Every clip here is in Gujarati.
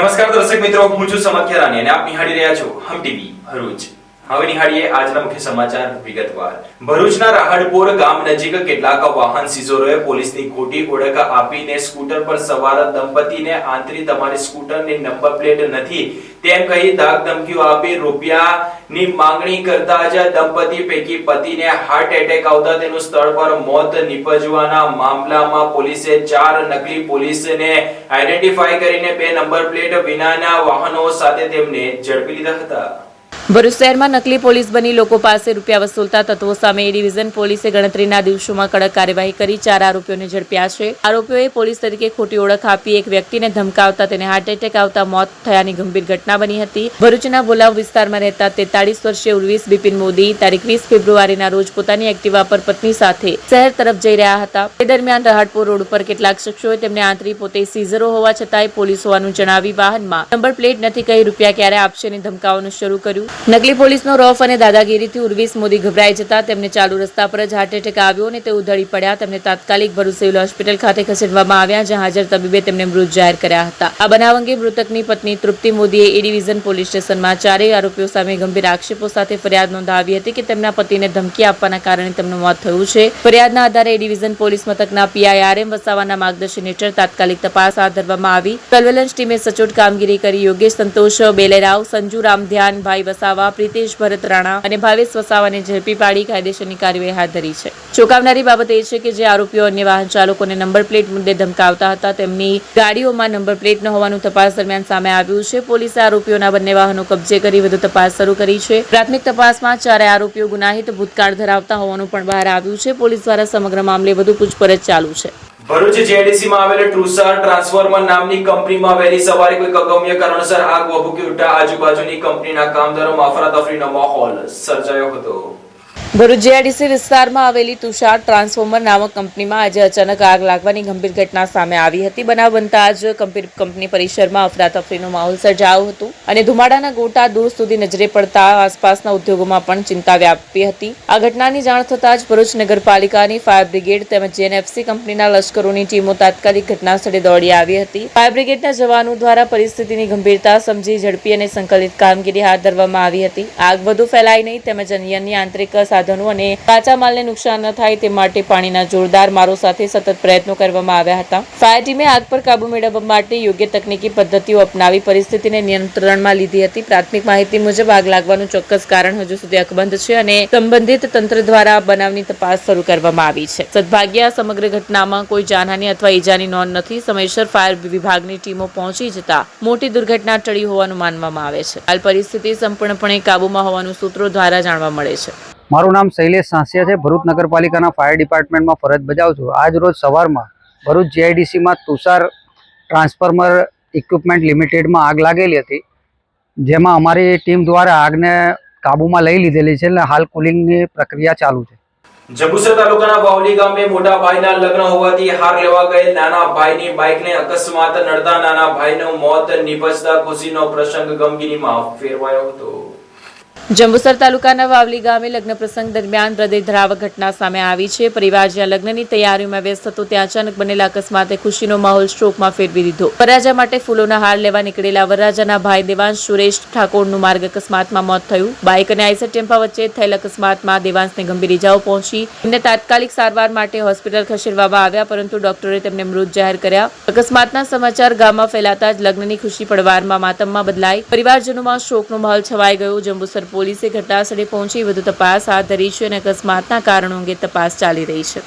નમસ્કાર દર્શક મિત્રો, હું છું સમદ ખેરાની અને આપ નિહાળી રહ્યા છો હમ ટીવી ભરૂચ. હવે નિહાળીએ આજના મુખ્ય સમાચાર વિગતવાર. ભરૂચના રાહડપોર ગામ નજીક કેટલાક વાહન સીઝરોએ પોલીસની ખોટી ઓળખ આપીને સ્કૂટર પર સવાર દંપતીને આંતરી તમારી સ્કૂટરની નંબર પ્લેટ નથી તેમ કહી દાગ ધમકીઓ આપી રૂપિયાની માંગણી કરતા જ દંપતી પૈકી પતિને હાર્ટ એટેક આવતા તેનું સ્થળ પર મોત નિપજવાના મામલામાં પોલીસે 4 નકલી પોલીસને આઈડેન્ટિફાઈ કરીને 2 નંબર પ્લેટ વિનાના વાહનો સાથે તેમને ઝડપી લીધા હતા. ભરૂચ શહેરમાં નકલી પોલીસ બની લોકો પાસે રૂપિયા વસૂલતા તત્વો સામે એ ડિવિઝન પોલીસે ગણતરીના દિવસોમાં કડક કાર્યવાહી કરી 4 આરોપીઓને ઝડપ્યા છે. આરોપીઓએ પોલીસ તરીકે ખોટી ઓળખ આપી એક વ્યક્તિને ધમકાવતા તેને હાર્ટ એટેક આવતા મોત થયાની ગંભીર ઘટના બની હતી. ભરૂચના બોલાવ વિસ્તારમાં રહેતા 43 વર્ષીય ઉર્વિસ બિપિન મોદી તારીખ 20 ફેબ્રુઆરીના રોજ પોતાની એક્ટિવા પર પત્ની સાથે શહેર તરફ જઈ રહ્યા હતા. તે દરમિયાન રાહડપુર રોડ ઉપર કેટલાક શખ્સોએ તેમને આંતરી પોતે સીઝરો હોવા છતાંય પોલીસ હોવાનું જણાવી વાહનમાં નંબર પ્લેટ નથી કહી રૂપિયા ક્યારે આપશે ની ધમકાવવાનું શરૂ કર્યું. નકલી પોલીસનો રોફ અને દાદાગીરીથી ઉર્વિસ મોદી ગભરાઈ જતા તેમને ચાલુ રસ્તા પર જ હાર્ટ એટેક આવ્યો અને તેઓ ઢળી પડ્યા. તેમને તાત્કાલિક ભરૂચ સિવિલ હોસ્પિટલ ખાતે ખસેડવામાં આવ્યા, જ્યાં હાજર તબીબે તેમને મૃત જાહેર કર્યા હતા. આ બનાવ અંગે મૃતકની પત્ની તૃપ્તિ મોદીએ એ ડિવિઝન પોલીસ સ્ટેશનમાં 4 આરોપીઓ સામે ગંભીર આક્ષેપો સાથે ફરિયાદ નોંધાવી હતી કે તેમના પતિને ધમકી આપવાના કારણે તેમનું મોત થયું છે. ફરિયાદના આધારે એ ડિવિઝન પોલીસ મથકના પીઆઈ આરએમ વસાવાના માર્ગદર્શન હેઠળ તાત્કાલિક તપાસ હાથ ધરવામાં આવી. સર્વેલન્સ ટીમે સચોટ કામગીરી કરી યોગેશ સંતોષ બેલેરાવ, સંજુ રામધ્યાન ભાઈ વસાવા, પ્રીતેશ ભરત રાણા અને ભાવેશ વસાવાને ઝડપી પાડી કાયદેસરની કાર્યવાહી હાથ ધરી છે. ચોંકાવનારી બાબત એ છે કે જે આરોપીઓ અન્ય વાહન ચાલકોને નંબર પ્લેટ મુદ્દે ધમકાવતા હતા તેમની ગાડીઓમાં નંબર પ્લેટ ન હોવાનું તપાસ દરમિયાન સામે આવ્યું છે. પોલીસે આરોપીઓના બંને વાહનો કબજે કરી વધુ તપાસ શરૂ કરી છે. પ્રાથમિક તપાસમાં 4 આરોપીઓ ગુનાહિત ભૂતકાળ ધરાવતા હોવાનું પણ બહાર આવ્યું છે. પોલીસ દ્વારા સમગ્ર મામલે વધુ પૂછપરછ ચાલુ છે. ભરૂચ જેડીસીમાં આવેલ ટ્રુસાર ટ્રાન્સફોર્મર નામની કંપનીમાં વહેલી સવારે કોઈ અગમ્ય કારણસર આગ ભભૂકી ઉઠતા આજુબાજુની કંપનીના કામદારોમાં અફરાતફરીનો માહોલ સર્જાયો હતો. ભરૂચ જેડીસી વિસ્તારમાં આવેલી તુષાર ટ્રાન્સફોર્મર નામક કંપનીમાં આજે અચાનક આગ લાગવાની ગંભીર ઘટના સામે આવી હતી. બનાવ બનતા જ કંપની પરિસરમાં અફરાતફરીનો માહોલ સર્જાયો હતો અને ધુમાડાના ગોટા દૂર સુધી નજરે પડતા આસપાસના ઉદ્યોગોમાં પણ ચિંતા વ્યાપી હતી. આ ઘટનાની જાણ થતાં જ ભરૂચ નગરપાલિકાની ફાયર બ્રિગેડ તેમજ જેએનએફસી કંપનીના લશ્કરોની ટીમો તાત્કાલિક ઘટના સ્થળે દોડી આવી હતી. ફાયર બ્રિગેડના જવાનો દ્વારા પરિસ્થિતિની ગંભીરતા સમજી ઝડપી અને સંકલિત કામગીરી હાથ ધરવામાં આવી હતી. આગ વધુ ફેલાય નહીં તેમજ અન્ય આંતરિક સાધનો અને કાચા માલને નુકસાન ન થાય તે માટે પાણીના જોરદાર મારો સાથે સતત પ્રયત્નો કરવામાં આવ્યા હતા. ફાયર ટીમે આગ પર કાબુ મેળવવા માટે યોગ્ય તકનીકી પદ્ધતિઓ અપનાવી પરિસ્થિતિને નિયંત્રણમાં લીધી હતી. પ્રાથમિક માહિતી મુજબ આગ લાગવાનું ચોક્કસ કારણ હજુ સુધી અકબંધ છે અને સંબંધિત તંત્ર દ્વારા બનાવની તપાસ શરૂ કરવામાં આવી છે. સદભાગ્યે સમગ્ર ઘટનામાં કોઈ જાનહાની અથવા ઈજાની નોંધ નથી. સમયસર ફાયર વિભાગની ટીમો પહોંચી જતા મોટી દુર્ઘટના ટળી હોવાનું માનવામાં આવે છે. હાલ પરિસ્થિતિ સંપૂર્ણપણે કાબુમાં હોવાનું સૂત્રો દ્વારા જાણવા મળે છે. મારું નામ શૈલેષ સાંસિયા છે. ભરૂચ નગરપાલિકાના ફાયર ડિપાર્ટમેન્ટમાં ફરજ બજાવું છું. આજ રોજ સવારમાં ભરૂચ જીઆઈડીસીમાં તુષાર ટ્રાન્સફોર્મર ઇક્વિપમેન્ટ લિમિટેડમાં આગ લાગેલી હતી, જેમાં અમારી ટીમ દ્વારા આગને કાબૂમાં લઈ લીધેલી છે અને હાલ કુલિંગની પ્રક્રિયા ચાલુ છે. જંબુસર તાલુકાના વાવલી ગામે મોટા ભાઈના લગ્ન હોવાથી હાર લેવા ગયેલ નાના ભાઈની બાઇકને અકસ્માત નડતા નાના ભાઈનું મોત નિપજતા ખુશીનો પ્રસંગ ગમગીનીમાં ફેરવાયો હતો. જંબુસર તાલુકાના વાવલી ગામે લગ્ન પ્રસંગ દરમિયાન હૃદયદ્રાવક ઘટના સામે આવી છે. પરિવાર જ્યાં લગ્નની તૈયારીઓમાં વ્યસ્ત હતો ત્યાં અચાનક બનેલા અકસ્માતે ખુશીનો માહોલ શોકમાં ફેરવી દીધો. વરરાજા માટે ફૂલોના હાર લેવા નીકળેલા વરરાજાના ભાઈ દેવાંશ સુરેશ ઠાકોરનું માર્ગ અકસ્માતમાં મોત થયું. બાઇક અને આઈસર ટેમ્પા વચ્ચે થયેલ અકસ્માતમાં દેવાંશને ગંભીર ઇજાઓ પહોંચી. તેમને તાત્કાલિક સારવાર માટે હોસ્પિટલ ખસેડવામાં આવ્યા, પરંતુ ડોક્ટરે તેમને મૃત જાહેર કર્યા. અકસ્માતના સમાચાર ગામમાં ફેલાતા જ લગ્નની ખુશી પડવારમાં માતમમાં બદલાઈ. પરિવારજનોમાં શોકનો માહોલ છવાઈ ગયો. જંબુસર પોલીસે ઘટનાસ્થળે પહોંચી વધુ તપાસ હાથ ધરી છે અને અકસ્માતના કારણો અંગે તપાસ ચાલી રહી છે.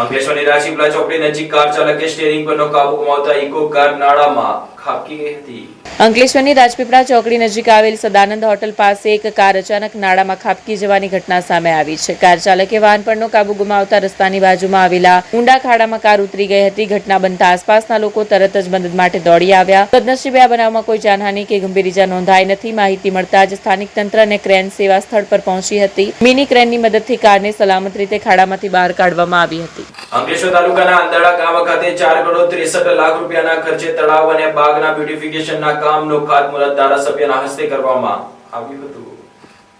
અંકલેશ્વરની રાજપીપળા ચોકડી નજીક કાર ચાલકે સ્ટીયરિંગ પરનો કાબુ ગુમાવતા ઇકો કાર નાળામાં ખાબકી ગઈ હતી. અંકલેશ્વરની રાજપીપળા ચોકડી નજીક આવેલ સદાનંદ હોટલ પાસે એક કાર અચાનક નાળામાં ખાબકી જવાની ઘટના સામે આવી છે. કાર ચાલકે વાહન પરનો કાબુ ગુમાવતા રસ્તાની બાજુમાં આવેલા ઊંડા ખાડામાં કાર ઉતરી ગઈ હતી. ઘટના બનતા આસપાસના લોકો તરત જ મદદ માટે દોડી આવ્યા. સદનસીબે આ બનાવમાં કોઈ જાનહાની કે ગંભીર ઇજા નોંધાઈ નથી. માહિતી મળતા જ સ્થાનિક તંત્ર અને ક્રેન સેવા સ્થળ પર પહોંચી હતી. મિની ક્રેનની મદદથી કારને સલામત રીતે ખાડામાંથી બહાર કાઢવામાં આવી હતી. અંકલેશ્વર તાલુકાના અંદડા ગામ ખાતે 4 કરોડ 63 લાખ રૂપિયાના ખર્ચે તળાવ અને બાગના બ્યુટિફિકેશનના કામનું ખાતમુહૂર્ત ધારાસભ્યના હસ્તે કરવામાં આવ્યું હતું.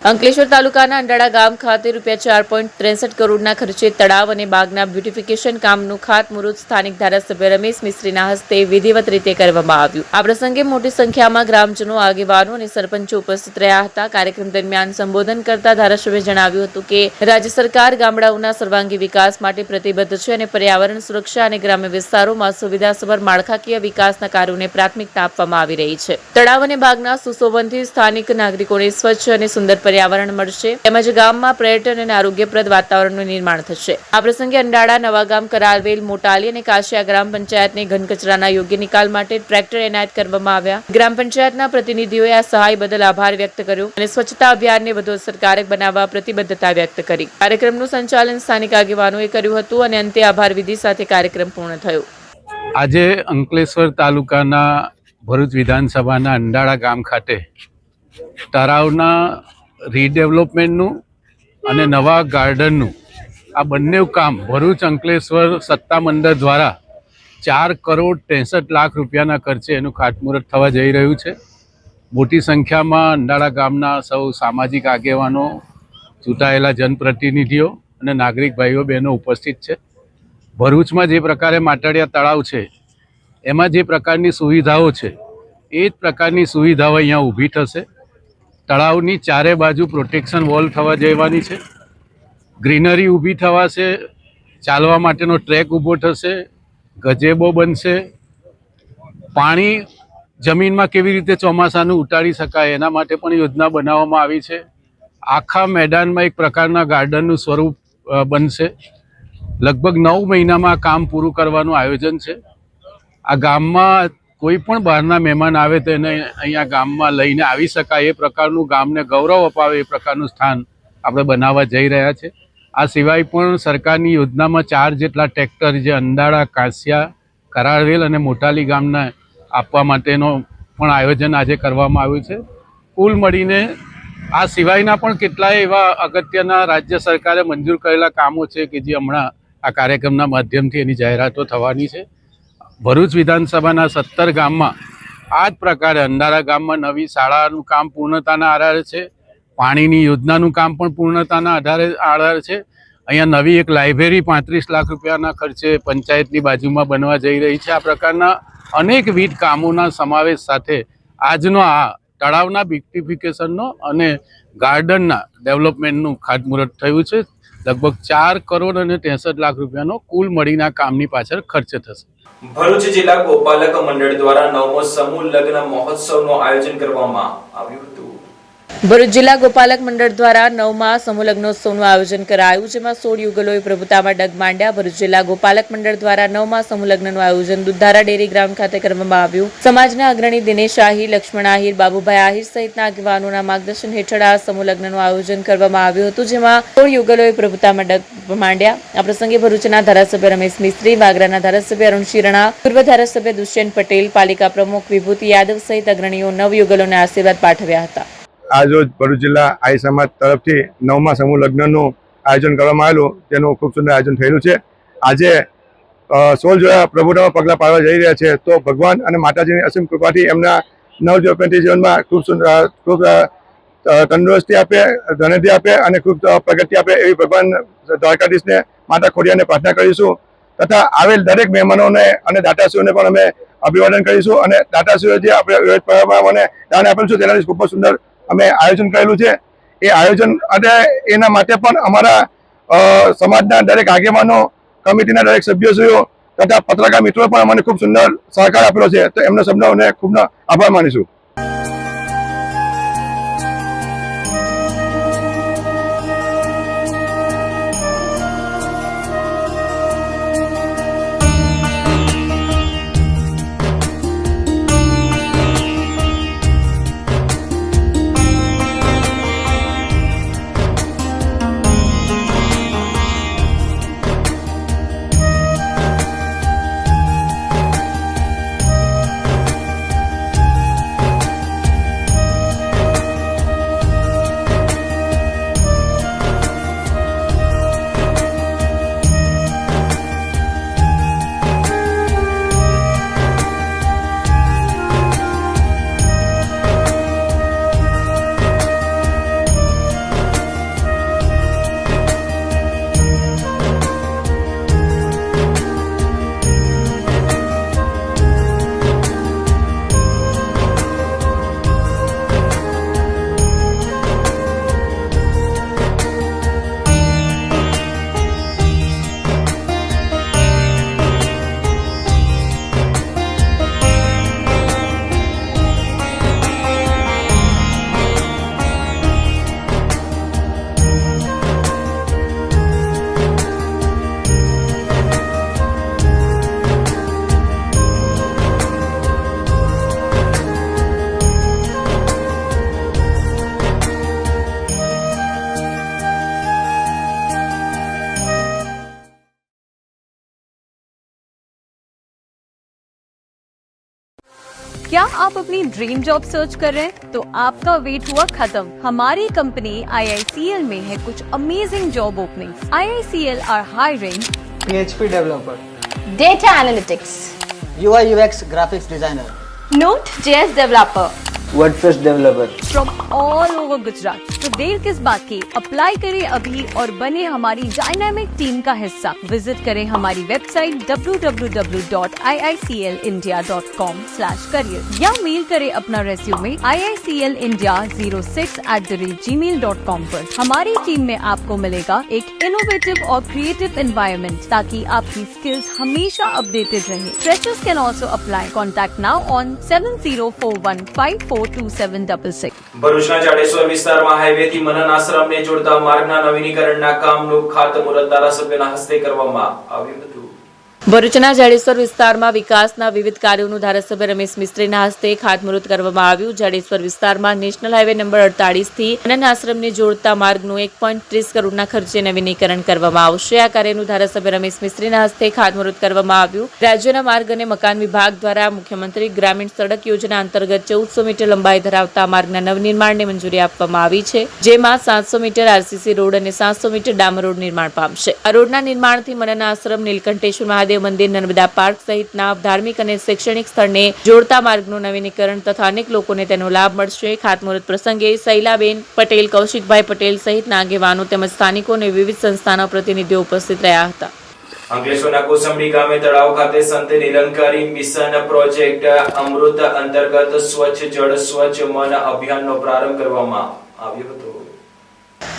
અંકલેશ્વર તાલુકાના અંડાળા ગામ ખાતે રૂપિયા 4.63 કરોડના ખર્ચે તળાવ અને બાગના બ્યુટિફિકેશન કામનું ખાતમુહૂર્ત સ્થાનિક ધારાસભ્ય રમેશ મિસ્ત્રીના હસ્તે વિધિવત રીતે કરવામાં આવ્યું. આ પ્રસંગે મોટી સંખ્યામાં ગ્રામજનો, આગેવાનો અને સરપંચો ઉપસ્થિત રહ્યા હતા. કાર્યક્રમ દરમિયાન સંબોધન કરતા ધારાસભ્યએ જણાવ્યું હતું કે રાજ્ય સરકાર ગામડાઓના સર્વાંગી વિકાસ માટે પ્રતિબદ્ધ છે અને પર્યાવરણ સુરક્ષા અને ગ્રામ્ય વિસ્તારોમાં સુવિધાસભર માળખાકીય વિકાસના કાર્યોને પ્રાથમિકતા આપવામાં આવી રહી છે. તળાવ અને બાગના સુશોભનથી સ્થાનિક નાગરિકોને સ્વચ્છ અને સુંદર પર્યાવરણ મળશે તેમજ ગામમાં પર્યટન અને આરોગ્યપ્રદ વાતાવરણનું નિર્માણ થશે. આ પ્રસંગે અંડાળા, નવાગામ, કરાલવેલ, મોટાલી અને કાશિયા ગ્રામ પંચાયતને ઘન કચરાના યોગ્ય નિકાલ માટે ટ્રેક્ટર એનાયત કરવામાં આવ્યા. ગ્રામ પંચાયતના પ્રતિનિધિઓએ આ સહાય બદલ આભાર વ્યક્ત કર્યો અને સ્વચ્છતા અભિયાનને વધુ અસરકારક બનાવવા પ્રતિબદ્ધતા વ્યક્ત કરી. કાર્યક્રમનું સંચાલન સ્થાનિક આગેવાનોએ કર્યું હતું અને અંતે આભાર વિધિ સાથે કાર્યક્રમ પૂર્ણ થયો. આજે અંકલેશ્વર તાલુકાના ભરૂચ વિધાનસભાના અંડાળા ગામ ખાતે તળાવના રીડેવલપમેન્ટનું અને નવા ગાર્ડનનું આ બંને કામ ભરૂચ અંકલેશ્વર સત્તા મંડળ દ્વારા 4,63,00,000 રૂપિયાના ખર્ચે એનું ખાતમુહૂર્ત થવા જઈ રહ્યું છે. મોટી સંખ્યામાં અંડાળા ગામના સૌ સામાજિક આગેવાનો, ચૂંટાયેલા જનપ્રતિનિધિઓ અને નાગરિક ભાઈઓ બહેનો ઉપસ્થિત છે. ભરૂચમાં જે પ્રકારે માટાડિયા તળાવ છે એમાં જે પ્રકારની સુવિધાઓ છે એ જ પ્રકારની સુવિધાઓ અહીંયા ઊભી થશે. તળાવની ચારે બાજુ પ્રોટેક્શન વોલ થવા જવાની છે, ગ્રીનરી ઊભી થવાશે, ચાલવા માટેનો ટ્રેક ઊભો થશે, ગજેબો બનશે. પાણી જમીનમાં કેવી રીતે ચોમાસાનું ઉતારી શકાય એના માટે પણ યોજના બનાવવામાં આવી છે. આખા મેદાનમાં એક પ્રકારના ગાર્ડનનું સ્વરૂપ બનશે. લગભગ 9 મહિનામાં આ કામ પૂરું કરવાનું આયોજન છે. આ ગામમાં કોઈ પણ બહારના મહેમાન આવે તો એને અહીંયા ગામમાં લઈને આવી શકાય એ પ્રકારનું, ગામને ગૌરવ અપાવે એ પ્રકારનું સ્થાન આપણે બનાવવા જઈ રહ્યા છે. આ સિવાય પણ સરકારની યોજનામાં 4 જેટલા ટ્રેક્ટર જે અંડાળા, કાંસિયા, કરાળવેલ અને મોટાલી ગામને આપવા માટેનો પણ આયોજન આજે કરવામાં આવ્યું છે. કુલ મળીને આ સિવાયના પણ કેટલાય એવા અગત્યના રાજ્ય સરકારે મંજૂર કરેલા કામો છે કે જે હમણાં આ કાર્યક્રમના માધ્યમથી એની જાહેરાતો થવાની છે. ભરૂચ વિધાનસભાના 17 ગામમાં આ જ પ્રકારે અંડાળા ગામમાં નવી શાળાનું કામ પૂર્ણતાના આધારે છે, પાણીની યોજનાનું કામ પણ પૂર્ણતાના આધારે છે. અહીંયા નવી એક લાઇબ્રેરી 35 લાખ રૂપિયાના ખર્ચે પંચાયતની બાજુમાં બનવા જઈ રહી છે. આ પ્રકારના અનેકવિધ કામોના સમાવેશ સાથે આજનો આ તળાવના બ્યુટિફિકેશનનો અને ગાર્ડનના ડેવલપમેન્ટનું ખાતમુહૂર્ત થયું છે. લગભગ 4,63,00,000 રૂપિયાનો કુલ મળીને કામની પાછળ ખર્ચ થશે. ભરૂચ જિલ્લા ગોપાલક મંડળ દ્વારા 9મો સમૂહ લગ્ન મહોત્સવનું આયોજન કરવામાં આવ્યું હતું. ભરૂચ જિલ્લા ગોપાલક મંડળ દ્વારા 9મા સમૂહ લગ્નોત્સવનું આયોજન કરાયું, જેમાં 16 યુગલોએ પ્રભુતામાં ડગ માંડ્યા. ભરૂચ જિલ્લા ગોપાલક મંડળ દ્વારા 9મા સમૂહ લગ્નનું આયોજન દૂધધારા ડેરી ગ્રાઉન્ડ ખાતે કરવામાં આવ્યું. સમાજના અગ્રણી દિનેશ આહિર, લક્ષ્મણ આહિર, બાબુભાઈ આહિર સહિતના આગેવાનોના માર્ગદર્શન હેઠળ આ સમૂહ લગ્નનું આયોજન કરવામાં આવ્યું હતું, જેમાં 16 યુગલોએ પ્રભુતામાં ડગ માંડ્યા. આ પ્રસંગે ભરૂચના ધારાસભ્ય રમેશ મિસ્ત્રી, વાગરાના ધારાસભ્ય અરુણ શિરણા, પૂર્વ ધારાસભ્ય દુષ્યંત પટેલ, પાલિકા પ્રમુખ વિભૂતિ યાદવ સહિત અગ્રણીઓ નવયુગલોને આશીર્વાદ પાઠવ્યા હતા. આજરોજ ભરૂચ જિલ્લા આઈ સમાજ તરફથી 9મા સમૂહ લગ્નનું આયોજન કરવામાં આવેલું, તેનું ખૂબ સુંદર આયોજન થયેલું છે. આજે 16 જોયા પ્રભુતામાં પગલાં પાડવા જઈ રહ્યા છે, તો ભગવાન અને માતાજીની અસીમ કૃપાથી એમના નવજોપનથી જીવનમાં ખૂબ તંદુરસ્તી આપે, ધનથી આપે અને ખૂબ પ્રગતિ આપે એવી ભગવાન દ્વારકાધીશને, માતા ખોડિયારને પ્રાર્થના કરીશું. તથા આવેલ દરેક મહેમાનોને અને દાતાશ્રીઓને પણ અમે અભિવાદન કરીશું. અને દાતાશ્રીઓ જે આપણે વિવિધ પ્રકારમાં મને દાન આપેલું છે તેનાથી ખૂબ સુંદર અમે આયોજન કરેલું છે. એ આયોજન અને એના માટે પણ અમારા સમાજના દરેક આગેવાનો, કમિટીના દરેક સભ્યશ્રીઓ તથા પત્રકાર મિત્રો પણ અમને ખૂબ સુંદર સહકાર આપેલો છે, તો એમનો સૌનો ખૂબ આભાર માનીશું. क्या आप अपनी ड्रीम जॉब सर्च कर रहे हैं? तो आपका वेट हुआ खत्म। हमारी कंपनी IICL में है कुछ amazing job openings. IICL are hiring PHP developer, data analytics, UI UX graphics designer, Node.js developer WordPress developer. From all over Gujarat. तो देर किस बात की, अप्लाई करें अभी और बने हमारी डायनामिक टीम का हिस्सा। विजिट करें हमारी वेबसाइट www.iiclindia.com/career या मेल करें अपना रेज्यूमे iiclindia06@gmail.com पर। हमारी टीम में आपको मिलेगा एक इनोवेटिव और क्रिएटिव एनवायरनमेंट ताकि आपकी स्किल्स हमेशा अपडेटेड रहे। Freshers can also apply. Contact now on 7041542766। ભરૂચના જાડેશ્વર વિસ્તારમાં હાઈવેથી મનન આશ્રમને જોડતા માર્ગના નવીનીકરણના કામનું ખાતમુહૂર્ત ધારાસભ્યના હસ્તે કરવામાં આવ્યું હતું। ભરૂચના જાડેશ્વર વિસ્તારમાં વિકાસના વિવિધ કાર્યોનું ધારાસભ્ય રમેશ મિસ્ત્રીના હસ્તે ખાતમુહૂર્ત કરવામાં આવ્યું। જાડેશ્વર વિસ્તારમાં નેશનલ હાઈવે નંબર 48 થી મનન આશ્રમને જોડતા માર્ગનું 1.30 કરોડના ખર્ચે નવીનીકરણ કરવામાં આવશે। આ કાર્યનું ધારાસભ્ય રમેશ મિસ્ત્રીના હસ્તે ખાતમુહૂર્ત કરવામાં આવ્યું। રાજ્યના માર્ગ અને મકાન વિભાગ દ્વારા મુખ્યમંત્રી ગ્રામીણ સડક યોજના અંતર્ગત 1400 મીટર લંબાઈ ધરાવતા માર્ગના નવનિર્માણને મંજૂરી આપવામાં આવી છે, જેમાં 700 મીટર RCC રોડ અને 700 મીટર ડામર રોડ નિર્માણ પામશે। આ રોડના નિર્માણથી મનન આશ્રમ, નીલકંઠેશ્વર મહાદેવ મંદિર, નર્મદા પાર્ક સહિતના ધાર્મિક અને શૈક્ષણિક સ્થળને જોડતા માર્ગનું નવીનીકરણ તથા અનેક લોકોને તેનો લાભ મળશે। ખાતમુહૂર્ત પ્રસંગે શૈલાબેન પટેલ, કૌશિકભાઈ પટેલ સહિતના આગેવાનો તેમજ સ્થાનિકો અને વિવિધ સંસ્થાના પ્રતિનિધિઓ ઉપસ્થિત રહ્યા હતા। અંકલેશ્વરના કોસંબડી ગામે તળાવ ખાતે સંત નિરંકારી મિશન પ્રોજેક્ટ અમૃત અંતર્ગત સ્વચ્છ જળ સ્વચ્છ મન અભિયાનનો પ્રારંભ કરવામાં આવ્યો હતો।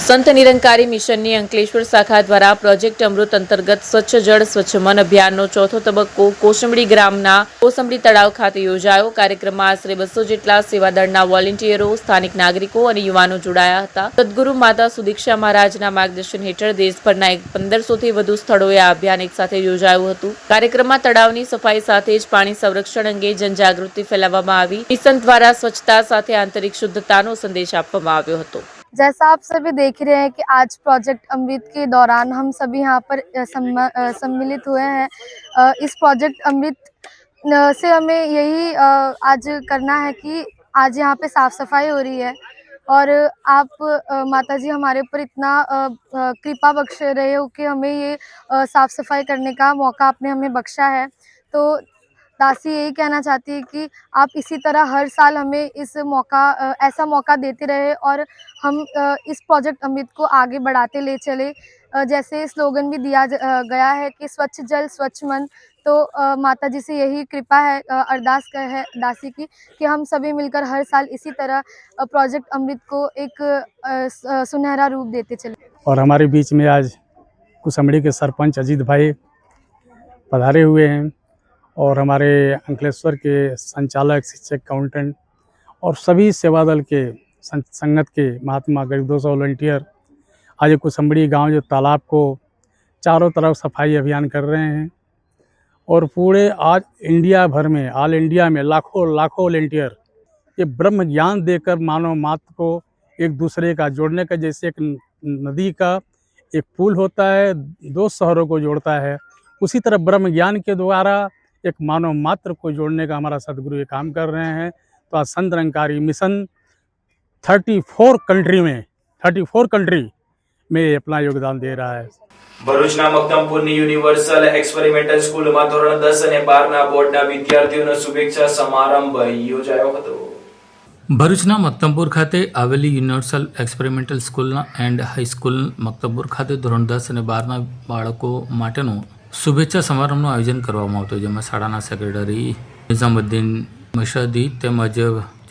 સંત નિરંકારી મિશનની અંકલેશ્વર શાખા દ્વારા પ્રોજેક્ટ અમૃત અંતર્ગત સ્વચ્છ જળ સ્વચ્છ મન અભિયાનનો ચોથો તબક્કો કોસંબડી ગ્રામના કોસંબડી તળાવ ખાતે યોજાયો। કાર્યક્રમમાં આશરે 200 જેટલા સેવાદળના વોલેન્ટિયરો, સ્થાનિક નાગરિકો અને યુવાનો જોડાયા હતા। સદગુરુ માતા સુદીક્ષા મહારાજના માર્ગદર્શન હેઠળ દેશભરના 1500 થી વધુ સ્થળોએ આ અભિયાન એકસાથે યોજાયું હતું। કાર્યક્રમમાં તળાવની સફાઈ સાથે જ પાણી સંરક્ષણ અંગે જનજાગૃતિ ફેલાવવામાં આવી। મિશન દ્વારા સ્વચ્છતા સાથે આંતરિક શુદ્ધતાનો સંદેશ આપવામાં આવ્યો હતો। जैसा आप सभी देख रहे हैं कि आज प्रोजेक्ट अमृत के दौरान हम सभी यहाँ पर सम्मिलित हुए हैं। इस प्रोजेक्ट अमृत से हमें यही आज करना है कि आज यहाँ पे साफ सफाई हो रही है और आप माता जी हमारे ऊपर इतना कृपा बख्श रहे हो कि हमें ये साफ सफाई करने का मौका आपने हमें बख्शा है। तो दासी यही कहना चाहती है कि आप इसी तरह हर साल हमें ऐसा मौका देते रहे और हम इस प्रोजेक्ट अमृत को आगे बढ़ाते ले चले। जैसे स्लोगन भी दिया गया है कि स्वच्छ जल स्वच्छ मन। तो माता जी से यही कृपा है, अरदास है दासी की कि हम सभी मिलकर हर साल इसी तरह प्रोजेक्ट अमृत को एक सुनहरा रूप देते चले। और हमारे बीच में आज कुसंबड़ी के सरपंच अजीत भाई पधारे हुए हैं और हमारे अंकलेश्वर के संचालक, शिक्षक, अकाउंटेंट और सभी सेवादल के संगत के महात्मा गरीब दोस्त वॉलंटियर आज कुसंबड़ी गांव जो तालाब को चारों तरफ सफाई अभियान कर रहे हैं और पूरे आज इंडिया भर में, ऑल इंडिया में लाखों वॉलंटियर ये ब्रह्म ज्ञान देकर मानव मात्र को एक दूसरे का जोड़ने का, जैसे एक नदी का एक पुल होता है, 2 शहरों को जोड़ता है, उसी तरह ब्रह्म ज्ञान के द्वारा एक मानव मात्र को जोड़ने का हमारा सदगुरु ये काम कर रहे हैं। तो आज संत निरंकारी मिशन 34 कंट्री में अपना योगदान दे रहा है। ભરૂચના મક્તમપુરની યુનિવર્સલ એક્સપેરિમેન્ટલ સ્કૂલમાં ધોરણ 10 અને 12ના બોર્ડના વિદ્યાર્થીઓનો શુભેચ્છા સમારંભ યોજાયો હતો। ભરૂચના મક્તમપુર ખાતે આવેલી universal experimental school and high school Maktampur ખાતે ધોરણ 10 અને 12ના બાળકો માટેનું શુભેચ્છા સમારંભનું આયોજન કરવામાં આવતું, જેમાં શાળાના સેક્રેટરી નિઝામુદ્દીન મશહદી તેમજ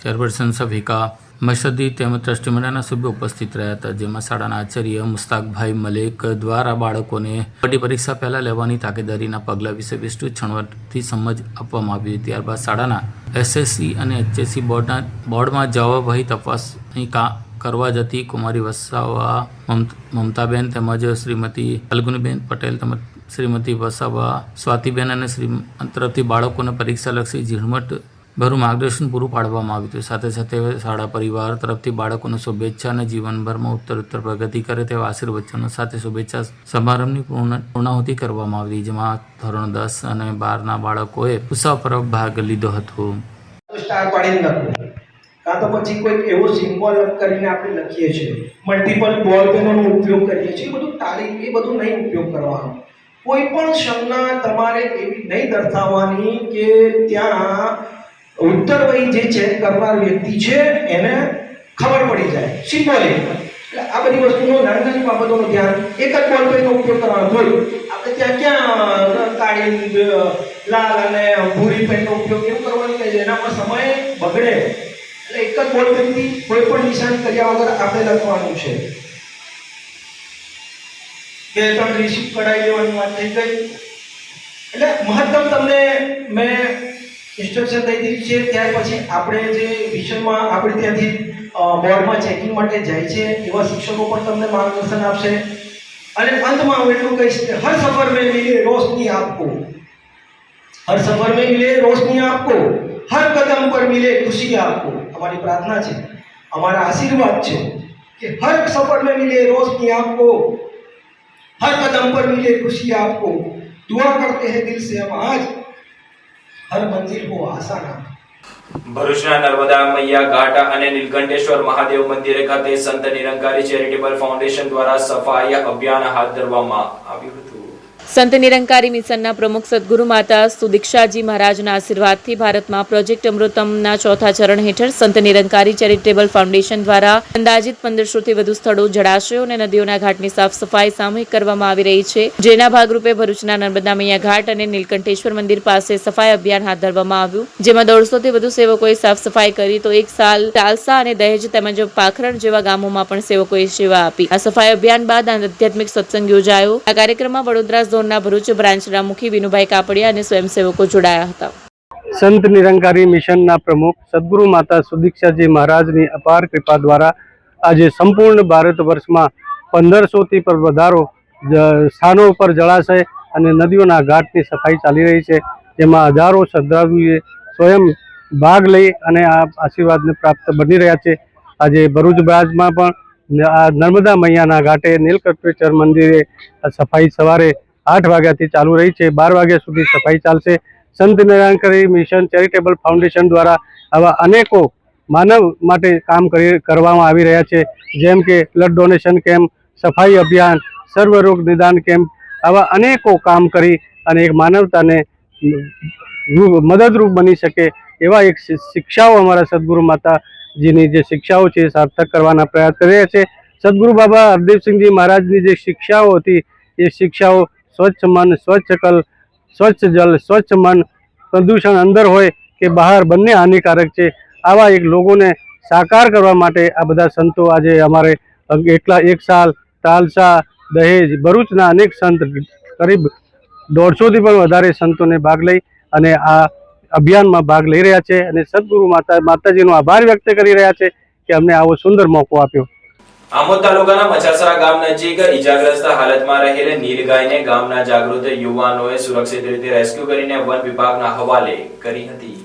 ચેરપર્સન સફિકા મશહદી તેમજ ટ્રસ્ટી મંડળના સભ્યો ઉપસ્થિત રહ્યા હતા, જેમાં શાળાના આચાર્ય મુસ્તાકભાઈ મલેક દ્વારા બાળકોને બોર્ડની પરીક્ષા પહેલાં લેવાની તાકેદારીના પગલાં વિશે વિસ્તૃત ક્ષણવટથી સમજ આપવામાં આવી। ત્યારબાદ શાળાના SSC અને HSC બોર્ડમાં જવાબવાહી તપાસણી કરવા જતી કુમારી વસાવા મમતાબેન તેમજ શ્રીમતી ફલ્ગુનીબેન પટેલ તેમજ શ્રીમતી વસાવા સ્વાતિબેન અને શ્રીમંત તરફથી બાળકોને પરીક્ષાલક્ષી ઝીણવટભરું માર્ગદર્શન પૂરું પાડવામાં આવ્યું હતું। સાથે સાથે શાળા પરિવાર તરફથી બાળકોને શુભેચ્છા અને જીવનભરમાં ઉત્તરોત્તર પ્રગતિ કરે તેવા આશીર્વચનો સાથે શુભેચ્છા સમારંભની પૂર્ણાહુતિ કરવામાં આવી, જેમાં ધોરણ 10 અને 12ના બાળકોએ ઉત્સાહપૂર્વક ભાગ લીધો હતો। સ્ટાર પાડીને લખવું, કાં તો પછી કોઈક એવો સિમ્બોલ કરીને આપણે લખીએ છીએ, મલ્ટિપલ બોલ પેનોનો ઉપયોગ કરીએ છીએ, બધું તારીખ એ બધું નહીં ઉપયોગ કરવાનો. કોઈ પણ સંજ્ઞા તમારે એવી નહીં દર્શાવવાની કે ત્યાં ઉત્તરવહી જે ચેક કરનાર વ્યક્તિ છે એને ખબર પડી જાય, સિમ્બોલિક. એટલે આ બધી વસ્તુનો નાની બાબતોનું ધ્યાન, એક જ બોલ પેનનો ઉપયોગ કરવાનો. જોઈ આપણે ત્યાં ક્યાં કાળી, લાલ અને ભૂરી પેનનો ઉપયોગ કેમ કરવાનો કે જેના પર સમય બગડે. એટલે એક જ બોલ પેનથી કોઈ પણ નિશાન કર્યા વગર આપણે લખવાનું છે. 2-3 રિસીપ કઢાઈ લેવાની વાત થઈ ગઈ. એટલે મહત્તમ તમને મેં ઇન્સ્ટ્રક્શન દઈ દીધી છે. ત્યાર પછી આપણે જે વિષયમાં આપણે ત્યાંથી બોર્ડમાં ચેકિંગ માટે જાય છે એવા શિક્ષકો પણ તમને માર્ગદર્શન આપશે. અને અંતમાં હું એટલું કહીશ કે હર સફર મેં મિલે રોશની આપકો, હર સફર મેં મિલે રોશની આપકો, હર કદમ પર મિલે ખુશી આપકો. અમારી પ્રાર્થના છે, અમારા આશીર્વાદ છે કે હર સફર મેં મિલે રોશની આપકો, हर कदम पर मिले खुशी आपको, दुआ करते हैं दिल से हम आज, हर मंजिल को आसान आपको. ભરૂચના નર્મદા મૈયા ઘાટ અને નીલકંઠેશ્વર મહાદેવ મંદિર ખાતે સંત નિરંકારી ચેરિટેબલ ફાઉન્ડેશન દ્વારા સફાઈ અભિયાન હાથ ધરવામાં આવ્યું હતું. સંત નિરંકારી મિશનના પ્રમુખ સદગુરુ માતા સુદીક્ષાજી મહારાજના આશીર્વાદથી ભારતમાં પ્રોજેક્ટ અમૃતમના ચોથા ચરણ હેઠળ સંત નિરંકારી ચેરિટેબલ ફાઉન્ડેશન દ્વારા અંદાજિત 1500થી વધુ સ્થળો, જળાશયો અને નદીઓના ઘાટની સાફ સફાઈ સામૂહિક કરવામાં આવી રહી છે. જેના ભાગરૂપે ભરૂચના નર્મદા મૈયા ઘાટ અને નીલકંઠેશ્વર મંદિર પાસે સફાઈ અભિયાન હાથ ધરવામાં આવ્યું, જેમાં 150થી વધુ સેવકોએ સાફ સફાઈ કરી તો એક સાલ ટાલસા અને દહેજ તેમજ પાખરણ જેવા ગામોમાં પણ સેવકોએ સેવા આપી. આ સફાઈ અભિયાન બાદ આધ્યાત્મિક સત્સંગ યોજાયો. આ કાર્યક્રમમાં વડોદરા ઝોનના ભરૂચ બ્રાન્ચના મુખી વિનુભાઈ કાપડિયા અને સ્વયંસેવકો જોડાયા હતા. સંત નિરંકારી મિશનના પ્રમુખ સદગુરુ માતા સુદીક્ષાજી મહારાજની અપાર કૃપા દ્વારા આજે સંપૂર્ણ ભારત વર્ષમાં 1500થી પર વધારો સ્થાનો ઉપર જળાશય અને નદીઓના ઘાટની સફાઈ ચાલી રહી છે, જેમાં હજારો શ્રદ્ધાળુઓએ સ્વયં ભાગ લઈ અને આ આશીર્વાદને પ્રાપ્ત બની રહ્યા છે. આજે ભરૂચ બ્રાન્ચમાં પણ આ નર્મદા મૈયાના ઘાટે નીલકંઠેશ્વર મંદિરે સફાઈ સવારે 8 વાગ્યાથી ચાલુ રહી છે, 12 વાગ્યા સુધી સફાઈ ચાલશે. સંત નિરંકારી મિશન ચેરિટેબલ ફાઉન્ડેશન દ્વારા આવા અનેકો માનવ માટે કામ કરવામાં આવી રહ્યા છે, જેમ કે બ્લડ ડોનેશન કેમ્પ, સફાઈ અભિયાન, સર્વરોગ નિદાન કેમ્પ, આવા અનેકો કામ કરી અને એક માનવતાને મદદરૂપ બની શકે એવા એક શિક્ષાઓ અમારા સદગુરુ માતાજીની જે શિક્ષાઓ છે એ સાર્થક કરવાના પ્રયાસ કરી રહ્યા છે. સદગુરુ બાબા હરદેવસિંહજી મહારાજની જે શિક્ષાઓ હતી એ શિક્ષાઓ સ્વચ્છ મન, સ્વચ્છ કલ, સ્વચ્છ જલ, સ્વચ્છ મન, પ્રદૂષણ અંદર હોય કે બહાર બંને હાનિકારક છે. આવા એક લોકોને સાકાર કરવા માટે આ બધા સંતો આજે અમારે એક સાલ તાલસા, દહેજ, ભરૂચના અનેક સંત કરીબ 150થી પણ વધારે સંતોને ભાગ લઈ અને આ અભિયાનમાં ભાગ લઈ રહ્યા છે અને સદગુરુ માતાજીનો આભાર વ્યક્ત કરી રહ્યા છે કે અમને આવો સુંદર મોકો આપ્યો. આમોદ તાલુકાના મચાસરા ગામ નજીક ઈજાગ્રસ્ત હાલતમાં રહેલ નીલગાયને ગામના જાગૃત યુવાનોએ સુરક્ષિત રીતે રેસ્ક્યુ કરીને વન વિભાગના હવાલે કરી હતી.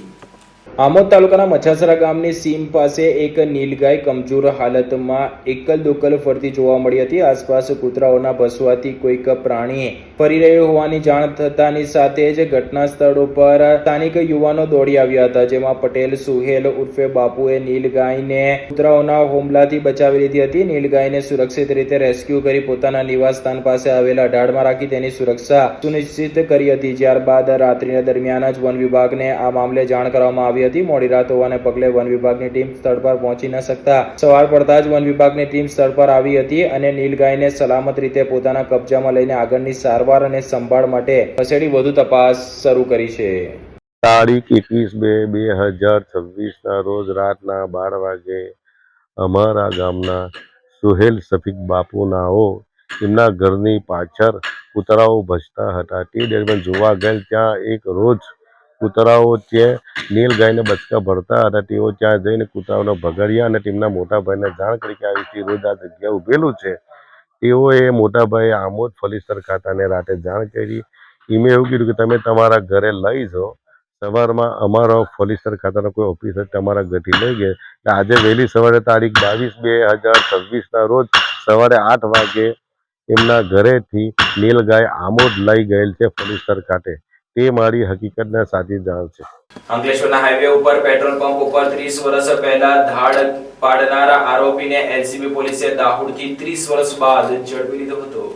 આમોદ તાલુકાના મચાસરા ગામની સીમ પાસે એક નીલગાય કમજોર હાલતમાં એકલ દોકલ ફરતી જોવા મળી હતી. આસપાસ કૂતરાઓના ભસવાથી કોઈક પ્રાણીએ ફરી રહ્યો હોવાની જાણ થતાની સાથે જ ઘટના સ્થળ ઉપર સ્થાનિક યુવાનો દોડી આવ્યા હતા, જેમાં પટેલ સુહેલ ઉર્ફે બાપુએ નીલગાયને કૂતરાઓના હુમલાથી બચાવી લીધી હતી. નીલગાયને સુરક્ષિત રીતે રેસ્ક્યુ કરી પોતાના નિવાસ સ્થાન પાસે આવેલા ઢાળમાં રાખી તેની સુરક્ષા સુનિશ્ચિત કરી હતી. ત્યારબાદ રાત્રિના દરમિયાન જ વન વિભાગને આ મામલે જાણ કરવામાં આવી હતી. મોડી રાત હોવાને પગલે વન વિભાગની ટીમ સ્થળ પર પહોંચી ન શકતા સવાર પડતા જ વન વિભાગની ટીમ સ્થળ પર આવી હતી અને નીલગાયને સલામત રીતે પોતાના કબજામાં લઈને આગળની સારવાર અને સંભાળ માટે ખસેડી વધુ તપાસ શરૂ કરી છે. તારીખ 21/2/2026 રોજ રાતના 12 વાગે અમારા ગામના સુહેલ સફીક બાપુનાઓ તેમના ઘરની પાછળ કૂતરાઓ ભસતા હતા. તે દરમિયાન જોવા ગયેલ ત્યાં એક રોજ કૂતરાઓ ત્યાં નીલગાયને બચકા ભરતા હતા. તેઓ ત્યાં જઈને કૂતરાઓને ભગાડ્યા અને તેમના મોટા ભાઈને જાણ કરી કે આવી રોજ આ જગ્યા ઉભેલું છે. તેઓએ મોટા ભાઈએ આમોદ ફલીસર ખાતાને રાતે જાણ કરી. એમે એવું કીધું કે તમે તમારા ઘરે લઈ જાઓ. સવારમાં અમારો ફલીસર ખાતાનો કોઈ ઓફિસર તમારા ઘરથી લઈ ગયા. આજે વહેલી સવારે તારીખ 22/2/2026 રોજ સવારે 8 વાગે એમના ઘરેથી નીલગાય આમોદ લઈ ગયેલ છે ફલીસર ખાતે. તે મારી હકીકતના સાચી જાણ છે. અંકલેશ્વરના હાઈવે ઉપર પેટ્રોલ પંપ ઉપર 30 વર્ષ પહેલા ધાડ પાડનારા આરોપીને એલસીબી પોલીસે દાહોદથી 30 વર્ષ બાદ ઝડપી લીધો હતો.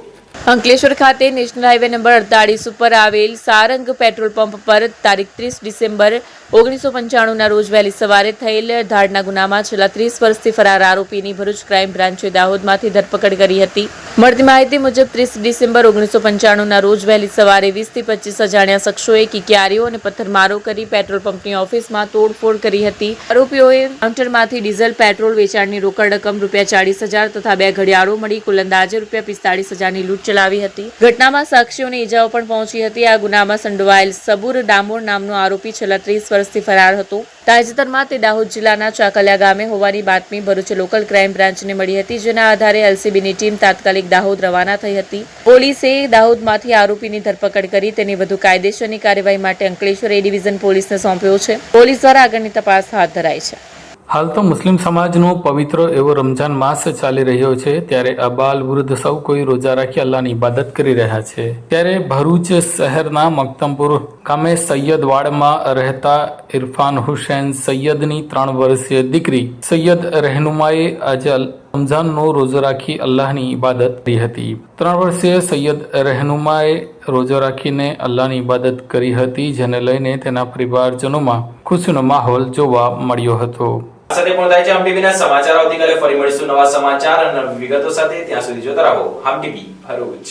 અંકલેશ્વર ખાતે નેશનલ હાઈવે નંબર 48 ઉપર આવેલ સારંગ પેટ્રોલ પંપ પર તારીખ 30 ડિસેમ્બર 1995ના રોજ વહેલી સવારે થયેલ ધાડના ગુનામાં છેલ્લા 30 વર્ષથી ફરાર આરોપીની ભરૂચ ક્રાઇમ બ્રાન્ચે દાહોદમાંથી ધરપકડ કરી હતી. મળતી માહિતી મુજબ 30 ડિસેમ્બર 1995ના રોજ વહેલી સવારે 20 થી 25 અજાણ્યા શખ્સોએ કિકિયારીઓ અને પથ્થરમારો કરી પેટ્રોલ પંપની ઓફિસમાં તોડફોડ કરી હતી. આરોપીઓએ કાઉન્ટરમાંથી ડીઝલ પેટ્રોલ વેચાણની રોકડ રકમ ₹40,000 તથા 2 ઘડિયાળો મળી કુલ અંદાજે ₹45,000ની લૂંટ ચલાવી હતી. ઘટનામાં સાક્ષીઓને ઈજાઓ પણ પહોંચી હતી. આ ગુનામાં સંડોવાયેલ સબુર ડામોર નામનો આરોપી છેલ્લા 30 વર્ષથી ફરાર હતો. તાજેતરમાં તે દાહોદ જિલ્લાના ચાકલિયા ગામે હોવાની બાતમી ભરૂચ લોકલ ક્રાઇમ બ્રાન્ચને મળી હતી, જેના આધારે એલસીબીની ટીમ તાત્કાલિક દાહોદ રવાના થઈ હતી. પોલીસે દાહોદમાંથી આરોપીની ધરપકડ કરી તેની વધુ કાયદેસરની કાર્યવાહી માટે અંકલેશ્વર એ ડિવિઝન પોલીસને સોંપ્યો છે. પોલીસ દ્વારા આગળની તપાસ હાથ ધરાઈ છે. હાલ તો મુસ્લિમ સમાજનો પવિત્ર એવો રમજાન માસ ચાલી રહ્યો છે, ત્યારે અબાલ વૃદ્ધ સૌ કોઈ રોજા રાખી અલ્લાહની ઇબાદત કરી રહ્યા છે. ત્યારે ભરૂચ શહેરના મક્તમપુર ગામે સૈયદવાડમાં રહેતા ઇરફાન હુસૈન સૈયદની 3 વર્ષીય દીકરી સૈયદ રહેનુમાએ આજે રમઝાનનો રોજો રાખી અલ્લાહની ઇબાદત કરી હતી. 3 વર્ષીય સૈયદ રહેનુમાએ રોજો રાખીને અલ્લાહની ઇબાદત કરી હતી, જેને લઈને તેના પરિવારજનોમાં ખુશીનો માહોલ જોવા મળ્યો હતો. સાથે પણ થાય છે હમ ટીવીના સમાચાર. આવતીકાલે ફરી મળીશું નવા સમાચાર અને નવી વિગતો સાથે. ત્યાં સુધી જોતા રહો હમ ટીવી ભરૂચ.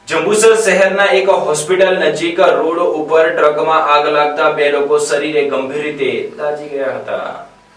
જંબુસર શહેરના એક હોસ્પિટલ નજીક રોડ ઉપર ટ્રકમાં આગ લાગતા 2 લોકો શરીરે ગંભીર રીતે દાઝી ગયા હતા.